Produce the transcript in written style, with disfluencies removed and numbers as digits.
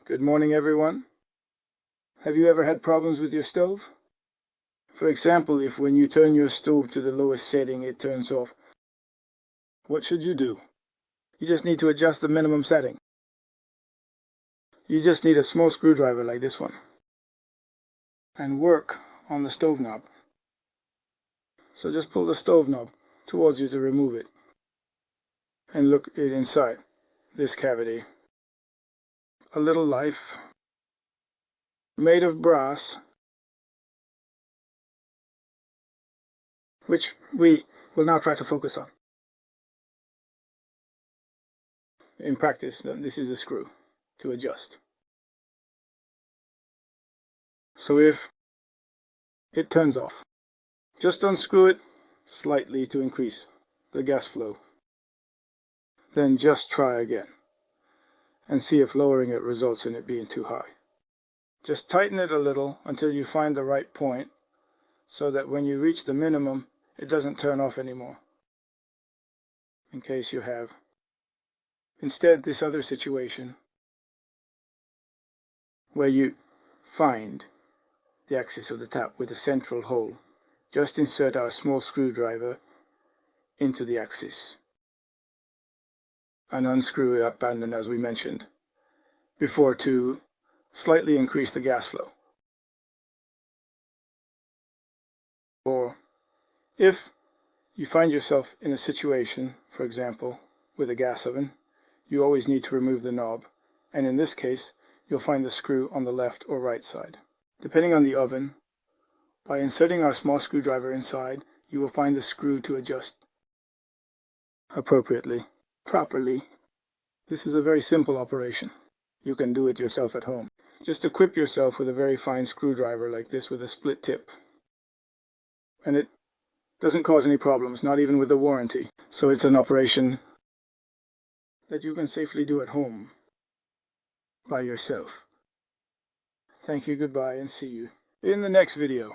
Good morning, everyone. Have you ever had problems with your stove? For example, if when you turn your stove to the lowest setting it turns off, what should you do? You just need to adjust the minimum setting. You just need a small screwdriver like this one and work on the stove knob. So just pull the stove knob towards you to remove it and look it inside this cavity. A little life made of brass, which we will now try to focus on. In practice, this is a screw to adjust. So if it turns off, just unscrew it slightly to increase the gas flow. Then just try again and see if lowering it results in it being too high. Just tighten it a little until you find the right point so that when you reach the minimum, it doesn't turn off anymore, in case you have. Instead, this other situation where you find the axis of the tap with a central hole, just insert our small screwdriver into the axis and unscrew it up and then, as we mentioned before, to slightly increase the gas flow. Or if you find yourself in a situation, for example, with a gas oven, you always need to remove the knob, and in this case, you'll find the screw on the left or right side. Depending on the oven, by inserting our small screwdriver inside, you will find the screw to adjust appropriately, properly. This is a very simple operation. You can do it yourself at home. Just equip yourself with a very fine screwdriver like this with a split tip. And it doesn't cause any problems, not even with the warranty. So it's an operation that you can safely do at home by yourself. Thank you, goodbye, and see you in the next video.